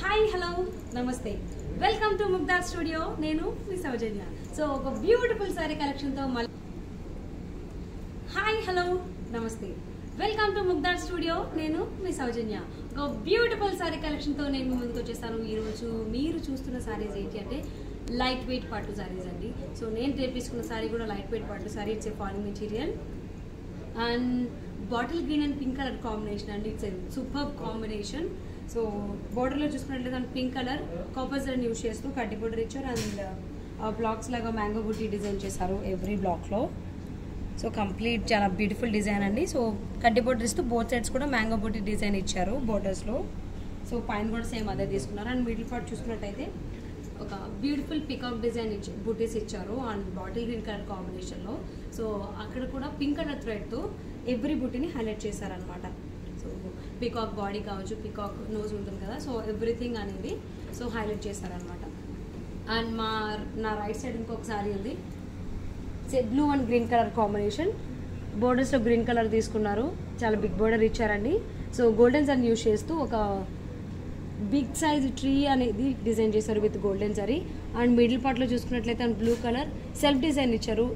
Hi hello నమస్తే welcome to Mugdha studio. నేను మీ సౌజన్య. సో ఒక బ్యూటిఫుల్ సారీ కలెక్షన్తో హాయ్ హలో నమస్తే వెల్కమ్ టు ముగ్ధా స్టూడియో. నేను మీ సౌజన్య. ఒక బ్యూటిఫుల్ సారీ కలెక్షన్తో నేను ముందుకు వచ్చేస్తాను. ఈరోజు మీరు చూస్తున్న సారీస్ ఏంటి అంటే లైట్ వెయిట్ పట్టు సారీస్ అండి. సో నేను తెప్పించుకున్న సారీ కూడా లైట్ వెయిట్ పట్టు saree. It's a falling material and bottle green and pink colour combination అండి. It's a super combination. So బోర్డర్లో చూసుకున్నట్లయితే pink colour copper zari use చేస్తూ కడ్డీ బోర్డర్ ఇచ్చారు అండ్ బ్లాక్స్ లాగా మ్యాంగో బుట్టి డిజైన్ చేశారు ఎవ్రీ బ్లాక్లో. సో కంప్లీట్ చాలా బ్యూటిఫుల్ డిజైన్ అండి. సో కడ్డీ బోర్డర్ ఇస్తూ బోత్ సైడ్స్ కూడా మ్యాంగో బుట్టి డిజైన్ ఇచ్చారు బోర్డర్స్లో. సో పైన కూడా సేమ్ అదే తీసుకున్నారు. అండ్ మిడిల్ పార్ట్ చూసుకున్నట్టయితే ఒక బ్యూటిఫుల్ పికాక్ డిజైన్ బుటీస్ ఇచ్చారు అండ్ బాటిల్ గ్రీన్ కలర్ కాంబినేషన్లో. సో అక్కడ కూడా పింక్ కలర్ థ్రెడ్తో ఎవ్రీ బుట్టిని హైలైట్ చేశారనమాట. సో పికాక్ బాడీ కావచ్చు, పికాక్ నోజ్ ఉంటుంది కదా, సో ఎవ్రీథింగ్ అనేది సో హైలైట్ చేశారనమాట. అండ్ నా రైట్ సైడ్ ఇంకొక సారీ ఉంది. Blue and green colour combination. బోర్డర్స్లో గ్రీన్ కలర్ తీసుకున్నారు. చాలా బిగ్ బోర్డర్ ఇచ్చారండి. సో గోల్డెన్ జరీ యూస్ చేస్తూ ఒక బిగ్ సైజ్ ట్రీ అనేది డిజైన్ చేశారు with golden zari. And middle పార్ట్లో చూసుకున్నట్లయితే and blue colour self design ఇచ్చారు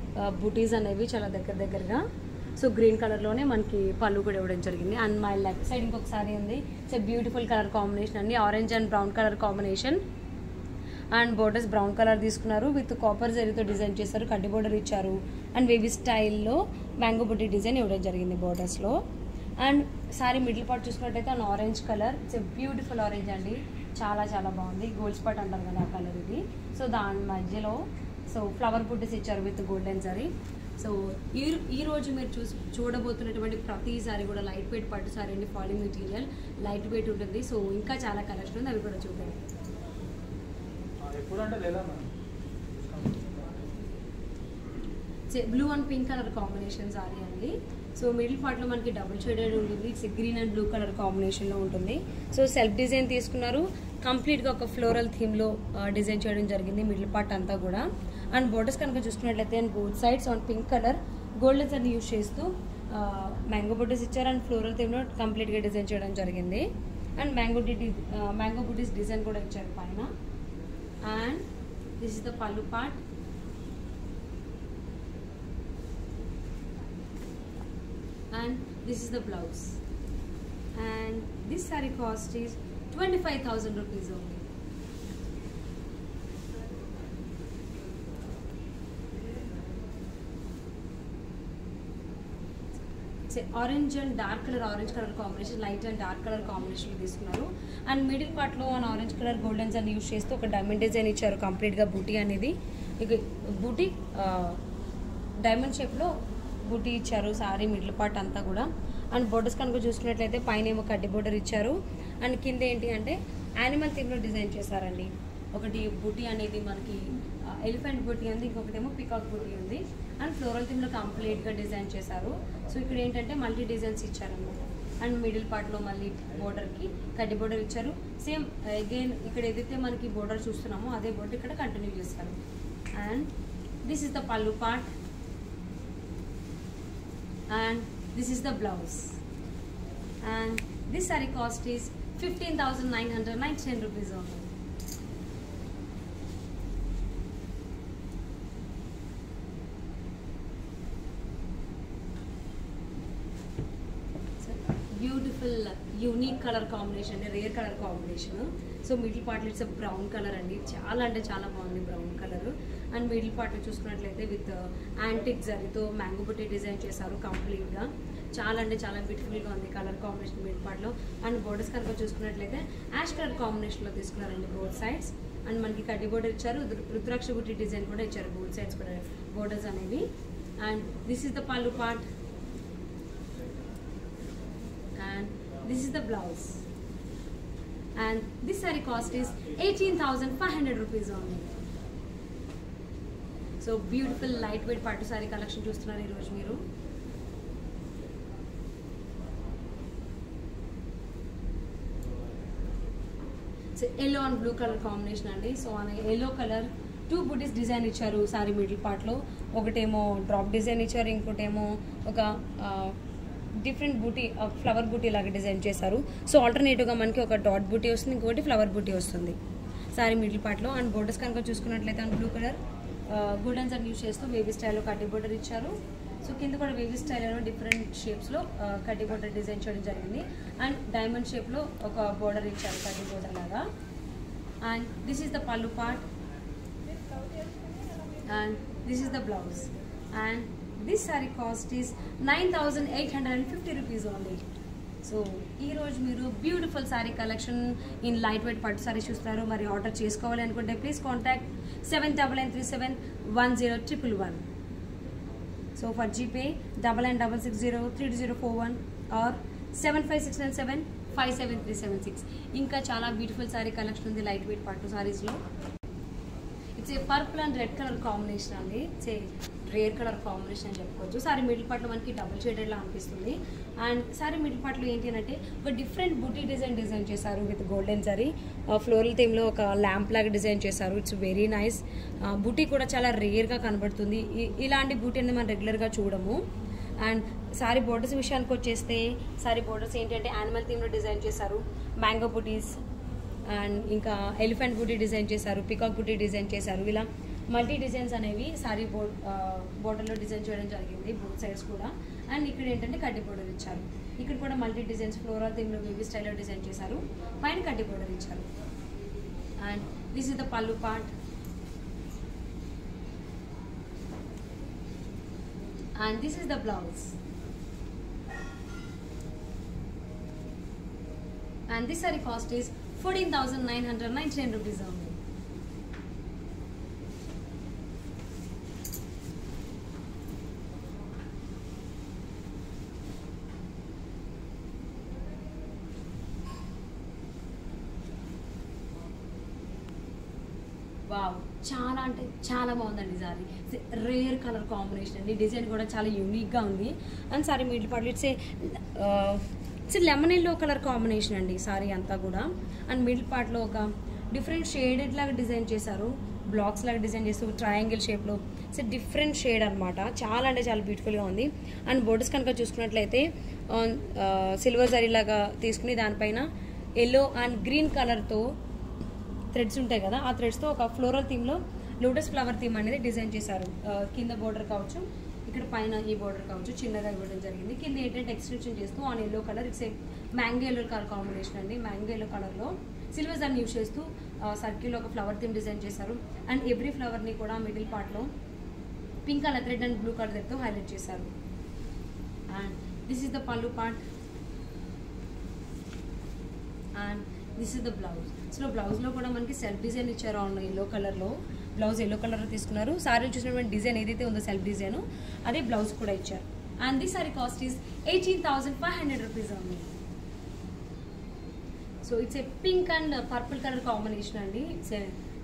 బుటీస్ అనేవి చాలా దగ్గరగా. సో గ్రీన్ కలర్లోనే మనకి పళ్ళు కూడా ఇవ్వడం జరిగింది. అండ్ మై లెఫ్ట్ సైడ్ ఇంకొక సారీ ఉంది. ఇట్స్ బ్యూటిఫుల్ కలర్ కాంబినేషన్ అండి. Orange and brown colour combination. And borders brown colour తీసుకున్నారు విత్ కాపర్ జరీతో డిజైన్ చేశారు. కడ్డీ బోర్డర్ ఇచ్చారు అండ్ వేవీ స్టైల్లో మ్యాంగో బుట్టి డిజైన్ ఇవ్వడం జరిగింది బోర్డర్స్లో. అండ్ సారీ మిడిల్ పార్ట్ చూసుకున్నట్టయితే and orange colour. It's beautiful orange అండి. చాలా బాగుంది. గోల్డ్ స్పాట్ అంటారు కదా ఆ కలర్ ఇది. సో దాని మధ్యలో సో ఫ్లవర్ బుట్టీస్ ఇచ్చారు విత్ గోల్డెన్ జరీ. సో ఈ రోజు మీరు చూడబోతున్నటువంటి ప్రతి సారీ కూడా లైట్ వెయిట్ పట్టు సారీ అండి. ఫాలింగ్ మెటీరియల్ లైట్ వెయిట్ ఉంటుంది. సో ఇంకా చాలా కలెక్షన్ ఉంది, అవి కూడా చూడండి. Blue and pink colour combination sorry అండి. సో మిడిల్ పార్ట్లో మనకి డబుల్ షేడెడ్ ఉంటుంది. It's green and blue colour కాంబినేషన్లో ఉంటుంది. సో సెల్ఫ్ డిజైన్ తీసుకున్నారు. కంప్లీట్గా ఒక ఫ్లోరల్ థీమ్లో డిజైన్ చేయడం జరిగింది మిడిల్ పార్ట్ అంతా కూడా. అండ్ బోర్డర్స్ కనుక చూసుకున్నట్లయితే and both sides on pink colour గోల్డెన్స్ అని యూస్ చేస్తూ మ్యాంగో బుటీస్ ఇచ్చారు అండ్ ఫ్లోరల్ థీమ్లో కంప్లీట్గా డిజైన్ చేయడం జరిగింది. అండ్ మ్యాంగో బుటీస్ డిజైన్ కూడా ఇచ్చారు పైన. And this is the pallu part. And this is the blouse. And this saree cost is 25,000 rupees only. It's orange and dark color, orange color combination, light and dark color combination తీసుకున్నారు. And middle పార్ట్లో one orange colour గోల్డెన్స్ అని use చేస్తూ ఒక diamond design ఇచ్చారు కంప్లీట్గా బూటీ అనేది. ఇక బూటీ డైమండ్ షేప్లో బూటీ ఇచ్చారు సారీ మిడిల్ పార్ట్ అంతా కూడా. అండ్ బోర్డర్స్ కనుక చూసుకున్నట్లయితే పైన ఏమో కడ్డీ బోర్డర్ ఇచ్చారు అండ్ కింద ఏంటి అంటే యానిమల్ థీమ్లో డిజైన్ చేశారండి. ఒకటి బూటీ అనేది మనకి ఎలిఫెంట్ బూటీ ఉంది, ఇంకొకటి ఏమో పికాక్ బూటీ ఉంది. అండ్ ఫ్లోరల్ థీమ్లో కంప్లీట్గా డిజైన్ చేశారు. సో ఇక్కడ ఏంటంటే మల్టీ డిజైన్స్ ఇచ్చారన్నమాట. అండ్ మిడిల్ పార్ట్లో మళ్ళీ బోర్డర్కి కడ్డీ బోర్డర్ ఇచ్చారు. సేమ్ అగైన్ ఇక్కడ ఏదైతే మనకి బోర్డర్ చూస్తున్నామో అదే బోర్డర్ ఇక్కడ కంటిన్యూ చేస్తారు. And this is the pallu part. And this is the blouse. And this saree cost is 15,999 rupees only. Beautiful unique colour combination, rare colour combination. So middle పార్ట్లో it's brown colour అండి. చాలా అంటే చాలా బాగుంది brown colour. And middle పార్ట్లో చూసుకున్నట్లయితే with antique జరీతో mango బుట్టి డిజైన్ చేశారు కంప్లీట్గా. చాలా అంటే చాలా బ్యూటిఫుల్గా ఉంది కలర్ కాంబినేషన్ మిడిల్ పార్ట్లో. అండ్ బోర్డర్స్ కనుక చూసుకున్నట్లయితే యాష్ కలర్ కాంబినేషన్లో తీసుకున్నారండి బోత్ సైడ్స్. అండ్ మనకి కడ్డీ బోర్డర్ ఇచ్చారు, రుద్రాక్ష బుట్టి డిజైన్ కూడా ఇచ్చారు బోత్ సైడ్స్ కూడా బోర్డర్స్ అనేవి. And this is the pallu part. And this is the blouse. And this saree cost is 18,500 rupees only. So beautiful lightweight పట్టు సారీ కలెక్షన్ చూస్తున్నారు ఈరోజు మీరు. So yellow and blue colour combination అండి. So అనే yellow colour 2 బుటీస్ design ఇచ్చారు sorry middle పార్ట్లో. ఒకటేమో drop design ఇచ్చారు, ఇంకోటేమో ఒక డిఫరెంట్ బూటీ ఫ్లవర్ బూటీ లాగా డిజైన్ చేశారు. సో ఆల్టర్నేటివ్గా మనకి ఒక డాట్ బూటీ వస్తుంది, ఇంకోటి ఫ్లవర్ బూటీ వస్తుంది సారీ మిడిల్ పార్ట్లో. అండ్ బోర్డర్స్ కనుక చూసుకున్నట్లయితే and blue colour golden zari use చేస్తూ వేవీ స్టైల్లో కడ్డీ బోర్డర్ ఇచ్చారు. సో కింద కూడా వేవీ స్టైల్లో డిఫరెంట్ షేప్స్లో కడ్డీ బోర్డర్ డిజైన్ చేయడం జరిగింది. అండ్ డైమండ్ షేప్లో ఒక బోర్డర్ ఇచ్చారు కడ్డీ బోర్డర్ లాగా. And this is the pallu part and this is the blouse. And this saree cost is 9,850 rupees only. So ఈరోజు మీరు beautiful saree collection in light weight పట్టు సారీ చూస్తున్నారు. మరి ఆర్డర్ చేసుకోవాలి అనుకుంటే please contact 7993710111. So for GPay 9966032041 or 7569757376. ఇంకా చాలా బ్యూటిఫుల్ సారీ కలెక్షన్ ఉంది లైట్ వెయిట్ పట్టు సారీస్లో. It's a purple and red colour combination అండి. It's a rare colour combination అని చెప్పుకోవచ్చు. సారీ మిడిల్ పార్ట్లో మనకి డబుల్ షేడెడ్లా అనిపిస్తుంది. అండ్ సారీ మిడిల్ పార్ట్లో ఏంటి అంటే ఒక డిఫరెంట్ బూటీ డిజైన్ చేశారు విత్ గోల్డెన్ జరీ. ఫ్లోరల్ థీమ్లో ఒక ల్యాంప్ లాగా డిజైన్ చేశారు. It's very nice. బూటీ కూడా చాలా రేర్గా కనబడుతుంది. ఇలాంటి బూటీ అనేది మనం రెగ్యులర్గా చూడము. అండ్ సారీ బోర్డర్స్ విషయానికి వచ్చేస్తే సారీ బోర్డర్స్ ఏంటంటే యానిమల్ థీమ్లో డిజైన్ చేశారు. మ్యాంగో బూటీస్ అండ్ ఇంకా ఎలిఫెంట్ బూటీ డిజైన్ చేశారు, పికాక్ బూటీ డిజైన్ చేశారు. ఇలా మల్టీ డిజైన్స్ అనేవి సారీ బోర్డర్లో డిజైన్ చేయడం జరిగింది బోత్ సైడ్స్ కూడా. అండ్ ఇక్కడ ఏంటంటే కడ్డీ బోర్డర్ ఇచ్చారు. ఇక్కడ కూడా మల్టీ డిజైన్స్ ఫ్లోరల్ థీమ్లో వేవీ స్టైల్లో డిజైన్ చేశారు, పైన కడ్డీ బోర్డర్ ఇచ్చారు. And this is the pallu part and this is the blouse. And this saree cost is 14,999 rupees only. Wow, చాలా అంటే చాలా బాగుందండి సారీ. రేర్ కలర్ కాంబినేషన్ అండి. డిజైన్ కూడా చాలా యూనిక్గా ఉంది. And sorry middle part it's lemon yellow colour combination అండి సారీ అంతా కూడా. అండ్ మిడిల్ పార్ట్లో ఒక డిఫరెంట్ షేడెడ్ లాగా డిజైన్ చేశారు, బ్లాక్స్ లాగా డిజైన్ చేస్తూ ట్రయాంగిల్ షేప్లో. సో డిఫరెంట్ షేడ్ అనమాట. చాలా అంటే చాలా బ్యూటిఫుల్గా ఉంది. అండ్ బోర్డర్స్ కనుక చూసుకున్నట్లయితే సిల్వర్ జరీ లాగా తీసుకుని దానిపైన ఎల్లో అండ్ గ్రీన్ కలర్తో థ్రెడ్స్ ఉంటాయి కదా, ఆ థ్రెడ్స్తో ఒక ఫ్లోరల్ థీమ్లో లోటస్ ఫ్లవర్ థీమ్ అనేది డిజైన్ చేశారు. కింద బోర్డర్ కావచ్చు, ఇక్కడ పైన ఈ బోర్డర్ కావచ్చు చిన్నగా ఇవ్వడం జరిగింది. కింద ఏంటంటే ఎక్స్టెన్షన్ చేస్తూ on yellow colour, it's a mango yellow colour combination అండి. మ్యాంగో ఎల్లో కలర్లో సిల్వర్ జరీ యూస్ చేస్తూ సర్కిల్లో ఒక ఫ్లవర్ థీమ్ డిజైన్ చేశారు. అండ్ ఎవ్రీ ఫ్లవర్ని కూడా మిడిల్ పార్ట్లో pink colour thread and blue colour థ్రెడ్తో హైలైట్ చేశారు. And this is the pallu part and this is the blouse. So బ్లౌజ్లో కూడా మనకి సెల్ఫ్ డిజైన్ ఇచ్చారు ఆన్ ఎల్లో కలర్లో. బ్లౌజ్ ఎల్లో కలర్లో తీసుకున్నారు. సారీ చూసినటువంటి డిజైన్ ఏదైతే ఉందో సెల్ఫ్ డిజైన్ అదే బ్లౌజ్ కూడా ఇచ్చారు. And this saree cost is 18,500 rupees only. So it's a pink and purple colour combination అండి. ఇట్స్ ఏ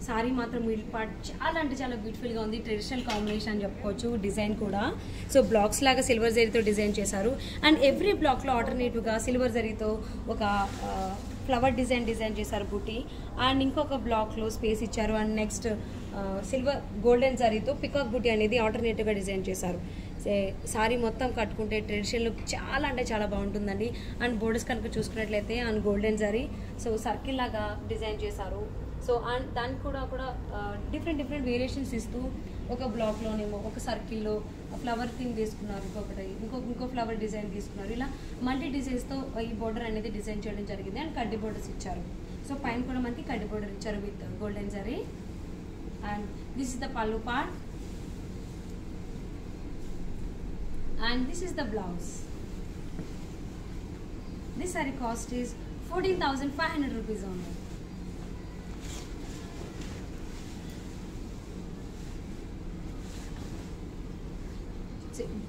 సారీ మాత్రం మిడిల్ పార్ట్ చాలా అంటే చాలా బ్యూటిఫుల్గా ఉంది. ట్రెడిషనల్ కాంబినేషన్ అని చెప్పుకోవచ్చు. డిజైన్ కూడా సో బ్లాక్స్ లాగా సిల్వర్ జరీతో డిజైన్ చేశారు. అండ్ ఎవ్రీ బ్లాక్లో ఆల్టర్నేటివ్గా సిల్వర్ జరీతో ఒక ఫ్లవర్ డిజైన్ చేశారు బూటీ. అండ్ ఇంకొక బ్లాక్లో స్పేస్ ఇచ్చారు. అండ్ నెక్స్ట్ సిల్వర్ గోల్డెన్ జరీతో పికాక్ బూటీ అనేది ఆల్టర్నేటివ్గా డిజైన్ చేశారు. సారీ మొత్తం కట్టుకుంటే ట్రెడిషనల్ లుక్ చాలా అంటే చాలా బాగుంటుందండి. అండ్ బోర్డర్స్ కనుక చూసుకున్నట్లయితే and golden zari so circle లాగా డిజైన్ చేశారు. సో అండ్ దానికి కూడా డిఫరెంట్ వేరియేషన్స్ ఇస్తూ ఒక బ్లాక్లోనేమో ఒక సర్కిల్లో ఫ్లవర్ థీమ్ తీసుకున్నారు, ఇంకో ఫ్లవర్ డిజైన్ తీసుకున్నారు. ఇలా మల్టీ డిజైన్స్తో ఈ బోర్డర్ అనేది డిజైన్ చేయడం జరిగింది. అండ్ కడ్డీ బోర్డర్స్ ఇచ్చారు. సో పైన కూడా మనకి కడ్డీ బోర్డర్ ఇచ్చారు with golden zari. And this is the pallu part and this is the blouse. This saree cost is 14,500 rupees only.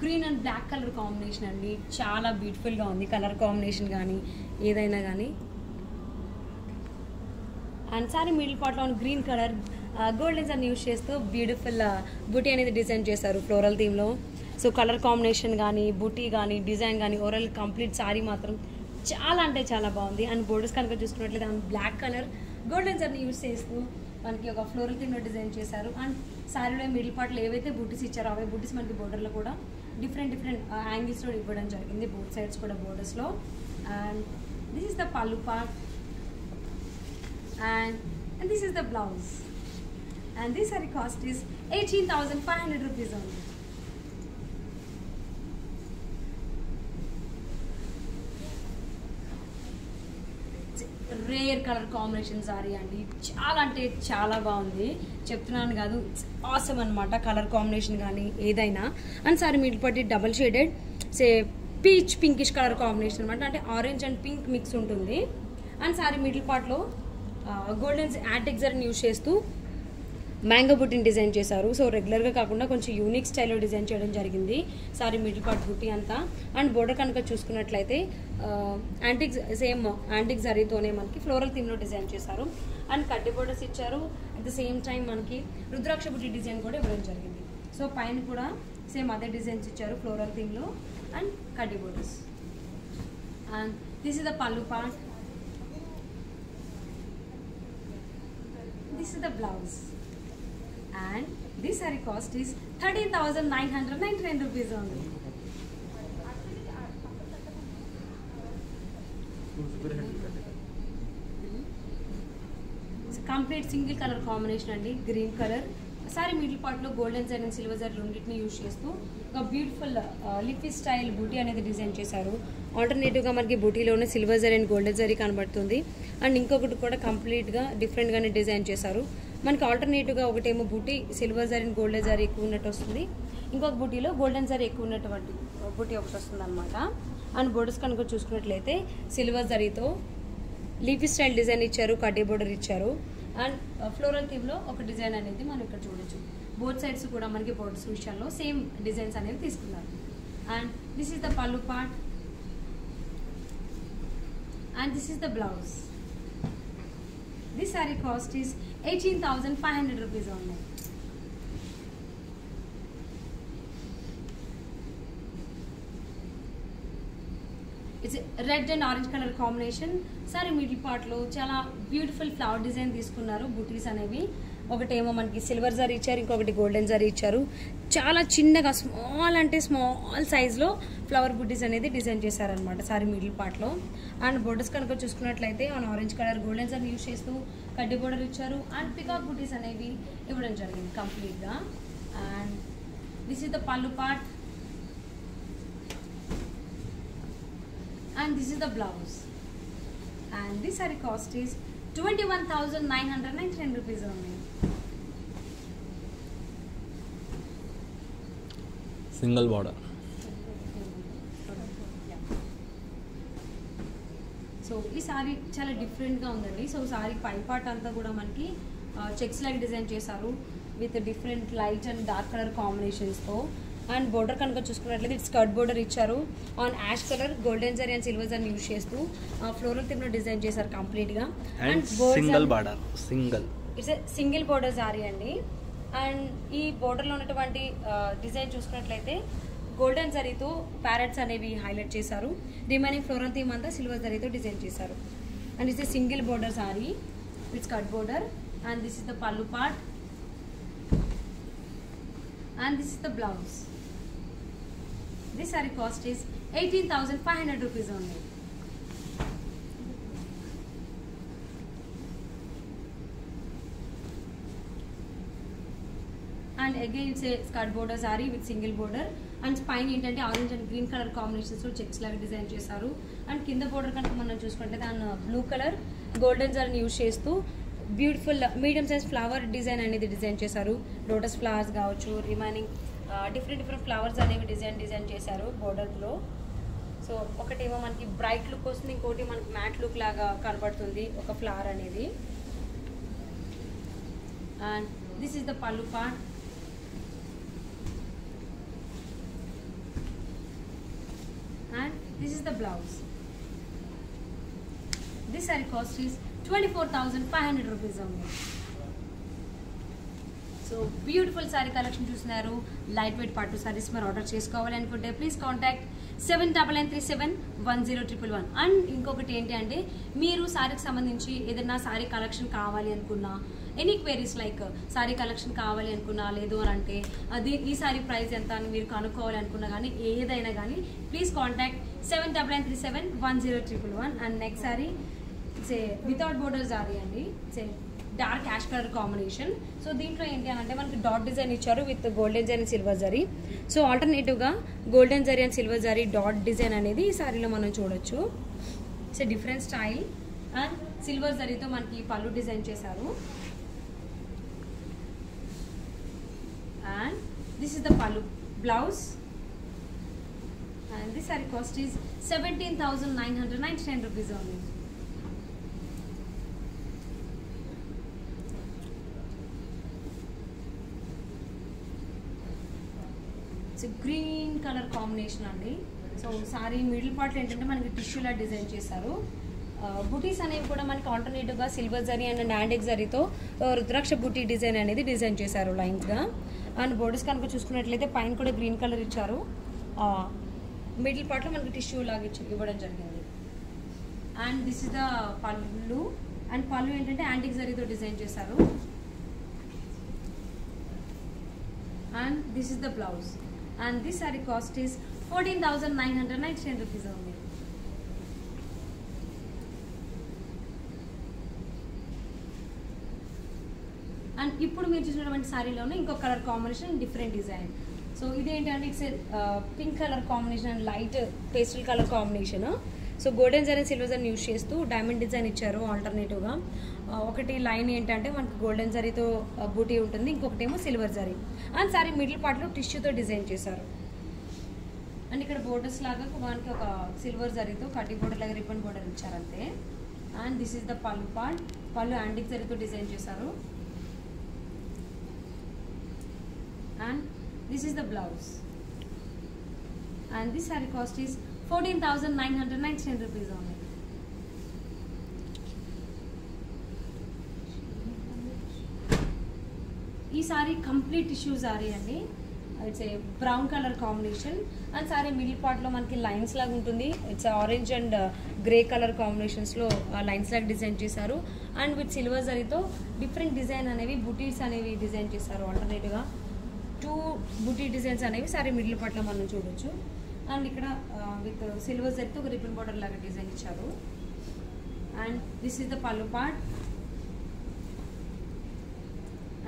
Green and black colour combination అండి. చాలా బ్యూటిఫుల్గా ఉంది కలర్ కాంబినేషన్ కానీ ఏదైనా కానీ. అండ్ సారీ మిడిల్ పార్ట్లో green colour golden zari use చేస్తూ beautiful buti అనేది డిజైన్ చేశారు ఫ్లోరల్ థీమ్లో. సో కలర్ కాంబినేషన్ కానీ బూటీ కానీ డిజైన్ కానీ ఓవరాల్ కంప్లీట్ సారీ మాత్రం చాలా అంటే చాలా బాగుంది. అండ్ బోర్డర్స్ కనుక చూసుకున్నట్లయితే black colour golden zari use చేస్తూ మనకి ఒక ఫ్లోరల్ థీమ్లో డిజైన్ చేశారు. అండ్ సారీలో మిడిల్ పార్ట్లో ఏవైతే బూటీస్ ఇచ్చారో అవే బూటీస్ మనకి బోర్డర్లో కూడా డిఫరెంట్ యాంగిల్స్లో ఇవ్వడం జరిగింది, బోత్ సైడ్స్ కూడా బోర్డర్స్లో. And this is the pallu part and this is the blouse. And this saree cost is 18,500 rupees only. Rare colour combination sorry అండి, చాలా అంటే చాలా బాగుంది, చెప్తున్నాను కాదు, ఆసమ్ అనమాట కలర్ కాంబినేషన్ కానీ ఏదైనా. అండ్ సారీ మిడిల్ పట్టి double shaded peach pinkish colour combination అనమాట, అంటే ఆరెంజ్ అండ్ పింక్ మిక్స్ ఉంటుంది. అండ్ సారీ మిడిల్ పార్ట్లో గోల్డెన్ యాంటిక్ జరీని యూజ్ చేస్తూ మ్యాంగో బుట్టిని డిజైన్ చేశారు. సో రెగ్యులర్గా కాకుండా కొంచెం యూనిక్ స్టైల్లో డిజైన్ చేయడం జరిగింది సారీ మిడిల్ పార్ట్ బుట్టి అంతా. అండ్ బోర్డర్ కనుక చూసుకున్నట్లయితే యాంటిక్ జరీతోనే మనకి ఫ్లోరల్ థీమ్లో డిజైన్ చేశారు. అండ్ కడ్డీ బోర్డర్స్ ఇచ్చారు. అట్ ద సేమ్ టైం మనకి రుద్రాక్ష బుట్టి డిజైన్ కూడా ఇవ్వడం జరిగింది. సో పైన కూడా సేమ్ అదే డిజైన్స్ ఇచ్చారు ఫ్లోరల్ థీమ్లో అండ్ కడ్డీ borders. And this is the pallu part, this is the blouse. And this saree cost is 13,999 rupees only. It's a complete single color combination andi, green color. Saree middle పార్ట్లో golden zari and silver zari రెండింటిని use చేస్తూ ఒక beautiful లిఫీ style బూటీ అనేది design చేశారు. ఆల్టర్నేటివ్గా మనకి బూటీలోనే silver zari and golden zari కనబడుతుంది. అండ్ ఇంకొకటి కూడా కంప్లీట్గా డిఫరెంట్గానే డిజైన్ చేశారు. మనకి ఆల్టర్నేటివ్గా ఒకటేమో బూటీ silver zari and golden zari ఎక్కువ ఉన్నట్టు వస్తుంది, ఇంకొక బూటీలో గోల్డెన్ జరీ ఎక్కువ ఉన్నటువంటి బూటీ ఒకటి వస్తుంది అనమాట. అండ్ బోర్డర్స్ కనుక చూసుకున్నట్లయితే సిల్వర్ జరీతో లీఫీ స్టైల్ డిజైన్ ఇచ్చారు, కడ్డీ బోర్డర్ ఇచ్చారు. అండ్ ఫ్లోరల్ థీమ్లో ఒక డిజైన్ అనేది మనం ఇక్కడ చూడొచ్చు. బోత్ సైడ్స్ కూడా మనకి బోర్డర్స్ విషయాల్లో సేమ్ డిజైన్స్ అనేవి తీసుకున్నారు. And this is the pallu part and this is the blouse. This saree cost is 18,500 rupees only. It's red and orange colour combination. Sorry middle పార్ట్లో చాలా బ్యూటిఫుల్ ఫ్లవర్ డిజైన్ తీసుకున్నారు. బూటీస్ అనేవి ఒకటేమో మనకి సిల్వర్ జరీ ఇచ్చారు, ఇంకొకటి గోల్డెన్ జరీ ఇచ్చారు. చాలా చిన్నగా స్మాల్ అంటే స్మాల్ సైజ్లో ఫ్లవర్ బూటీస్ అనేది డిజైన్ చేశారనమాట సారీ మిడిల్ పార్ట్లో. అండ్ బోర్డర్స్ కనుక చూసుకున్నట్లయితే on orange colour golden zari use చేస్తూ కడ్డీ బోర్డర్ ఇచ్చారు. అండ్ పికాక్ బూటీస్ అనేవి ఇవ్వడం జరిగింది కంప్లీట్గా. And this is the pallu part and this is the blouse. And this saree cost is 21,999 rupees only. Single border. So ఈ సారీ చాలా డిఫరెంట్గా ఉందండి. సో సారీ పై పార్ట్ అంతా కూడా మనకి చెక్స్ లాగా డిజైన్ చేశారు with different light and dark colour కాంబినేషన్స్తో. అండ్ బోర్డర్ కనుక చూసుకున్నట్లయితే స్కర్ట్ బోర్డర్ ఇచ్చారు. On ash colour golden zari and silver zari use చేస్తూ ఫ్లోరల్ థీమ్లో డిజైన్ చేశారు కంప్లీట్గా. And single border, it's single border saree అండి. అండ్ ఈ బోర్డర్లో ఉన్నటువంటి డిజైన్ చూసుకున్నట్లయితే గోల్డెన్ జరీతో ప్యారెట్స్ అనేవి హైలైట్ చేశారు. రిమైనింగ్ ఫ్లోరల్ థీమ్ అంతా సిల్వర్ జరీతో డిజైన్ చేశారు. And it's single border sorry with skirt border. And this is the pallu part and this is the blouse. This saree cost is 18,500 rupees only. And again it's a skirt border saree with single border. And spine ఏంటంటే orange and green colour కాంబినేషన్స్లో checks లాగా design చేశారు. And కింద border కనుక మనం చూసుకుంటే దాని blue colour golden జరీని యూజ్ చేస్తూ beautiful medium size flower design అనేది డిజైన్ చేశారు. లోటస్ ఫ్లవర్స్ కావచ్చు, రిమైనింగ్ డిఫరెంట్ ఫ్లవర్స్ అనేవి డిజైన్ చేశారు బోర్డర్లో. సో ఒకటేమో మనకి బ్రైట్ లుక్ వస్తుంది, ఇంకోటి మనకి మ్యాట్ లుక్ లాగా కనబడుతుంది ఒక ఫ్లవర్ అనేది. And this is the pallu part. And this is the blouse. This saree cost is 24,500 rupees only. So beautiful saree collection చూస్తున్నారు. లైట్ వెయిట్ పట్టు సారీస్ మరి ఆర్డర్ చేసుకోవాలి అనుకుంటే ప్లీజ్ కాంటాక్ట్ 79371011. అండ్ ఇంకొకటి ఏంటి అంటే మీరు శారీకి సంబంధించి ఏదైనా శారీ కలెక్షన్ కావాలి అనుకున్నా, any queries like sari collection కావాలి అనుకున్నా, లేదు అని అంటే అది ఈ శారీ ప్రైస్ ఎంత అని మీరు కనుక్కోవాలి అనుకున్నా కానీ ఏదైనా కానీ please contact 79371011. And next saree it's without border saree అండి. It's dark ash colour combination. So దీంట్లో ఏంటి అని అంటే మనకి డాట్ డిజైన్ ఇచ్చారు with golden zari and silver zari. So ఆల్టర్నేటివ్గా golden zari and silver zari dot design అనేది ఈ శారీలో మనం చూడొచ్చు. It's different style. And silver జరీతో మనకి పళ్ళు డిజైన్ చేశారు. And this is the pallu blouse, and this saree cost is 17,999 rupees only. It's a green color combination andi. So saree middle part lo entante manaki tissue la design chesaru. బుటీస్ అనేవి కూడా మనకి ఆల్టర్నేటివ్గా silver zari and antique జరీతో రుద్రాక్ష బుటీ design అనేది design చేశారు లైన్స్గా. And borders కనుక చూసుకున్నట్లయితే పైన కూడా గ్రీన్ కలర్ ఇచ్చారు. మిడిల్ పార్ట్లో మనకి టిష్యూ లాగా ఇవ్వడం జరిగింది. And this is the pallu. And pallu ఏంటంటే యాంటిక్ జరీతో డిజైన్ చేశారు. And this is the blouse. And this saree cost is 14,999 rupees only. And ఇప్పుడు మీరు చూసినటువంటి శారీలోనే ఇంకొక colour combination, different design. So ఇదేంటంటే it's pink colour combination and light pastel colour combination. So golden zari silver zari use చేస్తూ diamond design ఇచ్చారు ఆల్టర్నేటివ్గా. ఒకటి లైన్ ఏంటంటే మనకి గోల్డెన్ జరీతో బూటీ ఉంటుంది, ఇంకొకటి ఏమో silver zari. And sorry middle పార్ట్లో టిష్యూతో డిజైన్ చేశారు. అండ్ ఇక్కడ బోర్డర్స్ లాగా మనకి ఒక సిల్వర్ జరీతో కడ్డీ బోర్డర్ లాగా రిబ్బన్ బోర్డర్ ఇచ్చారంతే. And this is the pallu part. Pallu antique జరీతో డిజైన్ చేశారు. And this is the blouse. And this saree cost is 14,999 rupees only. ఈ సారీ కంప్లీట్ టిష్యూ సారీ అండి. It's a brown colour combination. And sorry middle పార్ట్లో మనకి lines లాగా ఉంటుంది. It's orange and grey colour కాంబినేషన్స్లో lines లాగా డిజైన్ చేశారు. అండ్ విత్ సిల్వర్ జరీతో డిఫరెంట్ డిజైన్ అనేవి బుటీస్ అనేవి డిజైన్ చేశారు. ఆల్టర్నేట్గా 2 బుటీ డిజైన్స్ అనేవి సారీ మిడిల్ పార్ట్లో మనం చూడొచ్చు. అండ్ ఇక్కడ విత్ సిల్వర్ జరీతో ఒక రిబ్బన్ బోర్డర్ లాగా డిజైన్ ఇచ్చారు. And this is the pallu part.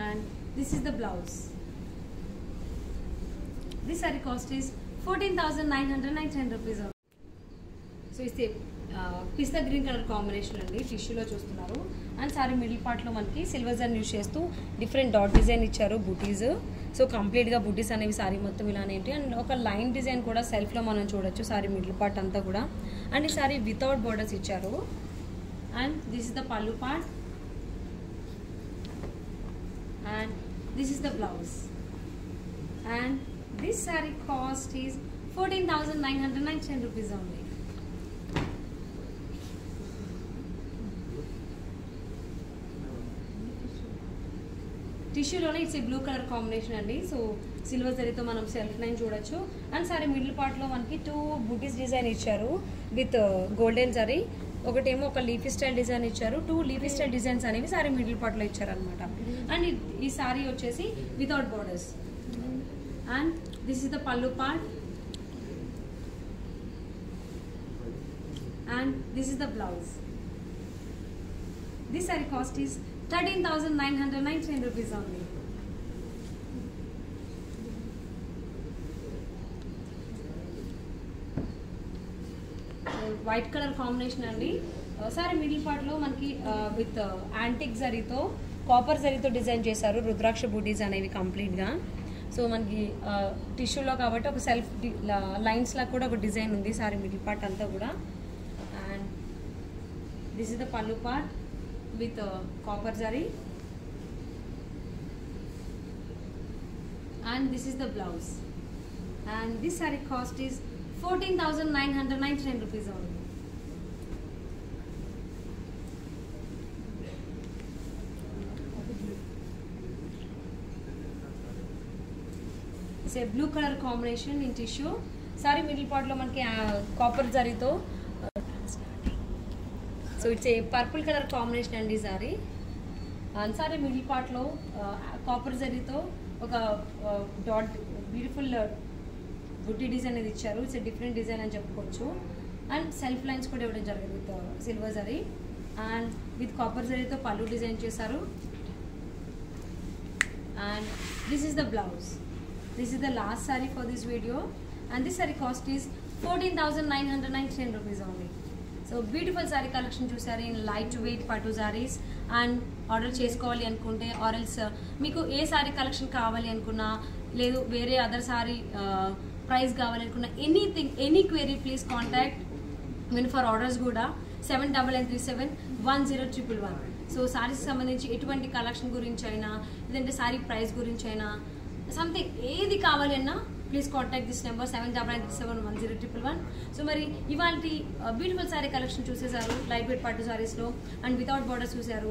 And this is the blouse. This saree cost is 14,999 rupees. So ఇస్తే పిస్తా గ్రీన్ కలర్ కాంబినేషన్ అండి, టిష్యూలో చూస్తున్నారు. అండ్ సారీ మిడిల్ పార్ట్లో మనకి సిల్వర్ జరీ యూజ్ చేస్తూ డిఫరెంట్ డాట్ డిజైన్ ఇచ్చారు బుటీస్. సో కంప్లీట్గా బుటీస్ అనేవి సారీ మొత్తం ఇలానే ఏంటి. అండ్ ఒక లైన్ డిజైన్ కూడా సెల్ఫ్లో మనం చూడొచ్చు సారీ మిడిల్ పార్ట్ అంతా కూడా. అండ్ ఈ సారీ వితౌట్ బోర్డర్స్ ఇచ్చారు. And this is the pallu part. And this is the blouse. And this saree cost is 14,999 rupees only. టిష్యూలోనే ఇట్స్ బ్లూ కలర్ కాంబినేషన్ అండి. సో సిల్వర్ జరీతో మనం సెల్ఫ్ లైన్ చూడొచ్చు. అండ్ సారీ మిడిల్ పార్ట్లో మనకి 2 బుటీస్ డిజైన్ ఇచ్చారు విత్ గోల్డెన్ జరీ. ఒకటేమో ఒక లీఫీ స్టైల్ డిజైన్ ఇచ్చారు. 2 లీఫీ స్టైల్ డిజైన్స్ అనేవి సారీ మిడిల్ పార్ట్లో ఇచ్చారనమాట. అండ్ ఈ సారీ వచ్చేసి without borders. And this is the pallu part. And this is the blouse. This saree cost is 13,999 rupees only. White colour combination అండి. సారీ మిడిల్ పార్ట్లో మనకి విత్ యాంటిక్ జరీతో కాపర్ జరీతో డిజైన్ చేశారు రుద్రాక్ష బూటీస్ అనేవి కంప్లీట్గా. సో మనకి టిష్యూలో కాబట్టి ఒక సెల్ఫ్ లైన్స్ లాగా కూడా ఒక డిజైన్ ఉంది సారీ మిడిల్ పార్ట్ అంతా కూడా. And this is the pallu part with copper zari. And this is the blouse. And this saree cost is 14,999 rupees only. It's a blue color combination in tissue. Sorry middle పార్ట్లో మనకి copper జరీతో so it's a purple colour combination అండి sorry. And sorry middle పార్ట్లో copper జరీతో ఒక dot beautiful బుట్టి design అనేది ఇచ్చారు. ఇట్స్ డిఫరెంట్ డిజైన్ అని చెప్పుకోవచ్చు. అండ్ సెల్ఫ్ లైన్స్ కూడా ఇవ్వడం జరిగింది with silver zari and with copper జరీతో పళ్ళు డిజైన్ చేశారు. And this is the blouse. This is the last sorry for this video and this saree cost is 14,999 rupees only. So beautiful saree collection చూసారు in light weight పట్టు saris. And order చేసుకోవాలి అనుకుంటే ఆర్ఎల్స్ మీకు ఏ sorry collection కావాలి అనుకున్నా లేదు వేరే అదర్ సారీ ప్రైస్ కావాలి అనుకున్నా anything any query please contact mean for orders కూడా 7937101111. సో సారీస్ సంబంధించి ఎటువంటి కలెక్షన్ గురించి అయినా లేదంటే సారీ ప్రైస్ గురించి అయినా సంథింగ్ ఏది కావాలి అన్నా please contact this number 7937101111. So మరి ఇవాళ బ్యూటిఫుల్ సారీ కలెక్షన్ చూసేసారు లైట్ వెయిట్ పట్టు సారీస్లో అండ్ వితౌట్ బార్డర్స్ చూసారు,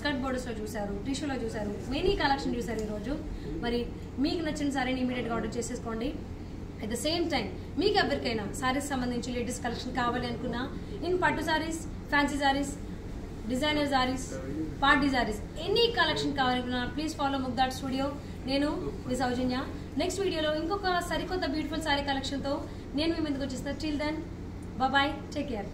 స్కర్ట్ బార్డర్స్లో చూసారు, టిష్యూలో చూసారు, మెనీ కలెక్షన్ చూసారు ఈరోజు. మరి మీకు నచ్చిన సారీని ఇమీడియట్గా ఆర్డర్ చేసేసుకోండి. అట్ ద సేమ్ టైం మీకు ఎవరికైనా సారీస్ సంబంధించి లేటెస్ట్ కలెక్షన్ కావాలి అనుకున్నా ఇన్ పట్టు sarees, fancy sarees, designer sarees, party sarees any collection కావాలనుకున్నా ప్లీజ్ ఫాలో ముగ్ధార్ స్టూడియో. నేను మీ సౌజన్య. నెక్స్ట్ వీడియోలో ఇంకొక సరికొత్త బ్యూటిఫుల్ సారీ కలెక్షన్తో నేను మీ ముందుకు వచ్చేస్తాను. Till then bye, take care.